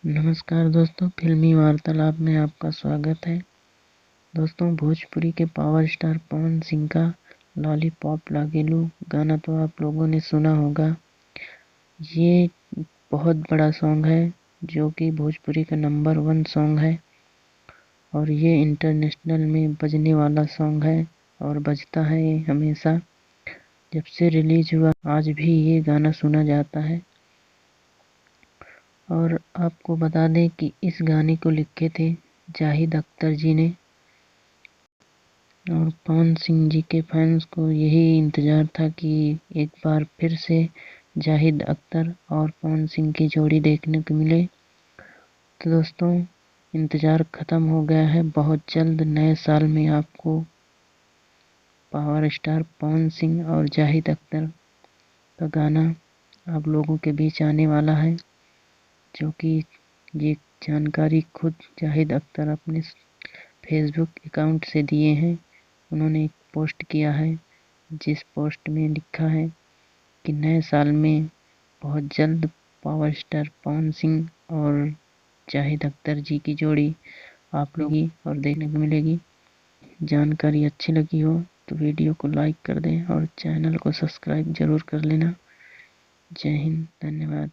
नमस्कार दोस्तों, फिल्मी वार्तालाप में आपका स्वागत है। दोस्तों, भोजपुरी के पावर स्टार पवन सिंह का लॉलीपॉप लागेलू गाना तो आप लोगों ने सुना होगा। ये बहुत बड़ा सॉन्ग है जो कि भोजपुरी का नंबर 1 सॉन्ग है और ये इंटरनेशनल में बजने वाला सॉन्ग है और बजता है ये हमेशा। जब से रिलीज हुआ आज भी ये गाना सुना जाता है। और आपको बता दें कि इस गाने को लिखे थे जाहिद अख्तर जी ने और पवन सिंह जी के फैंस को यही इंतज़ार था कि एक बार फिर से जाहिद अख्तर और पवन सिंह की जोड़ी देखने को मिले। तो दोस्तों, इंतज़ार ख़त्म हो गया है। बहुत जल्द नए साल में आपको पावर स्टार पवन सिंह और जाहिद अख्तर का गाना आप लोगों के बीच आने वाला है, जो कि ये जानकारी खुद जाहिद अख्तर अपने फेसबुक अकाउंट से दिए हैं। उन्होंने एक पोस्ट किया है जिस पोस्ट में लिखा है कि नए साल में बहुत जल्द पावर स्टार पवन सिंह और जाहिद अख्तर जी की जोड़ी आप लोगों और देखने को मिलेगी। जानकारी अच्छी लगी हो तो वीडियो को लाइक कर दें और चैनल को सब्सक्राइब ज़रूर कर लेना। जय हिंद, धन्यवाद।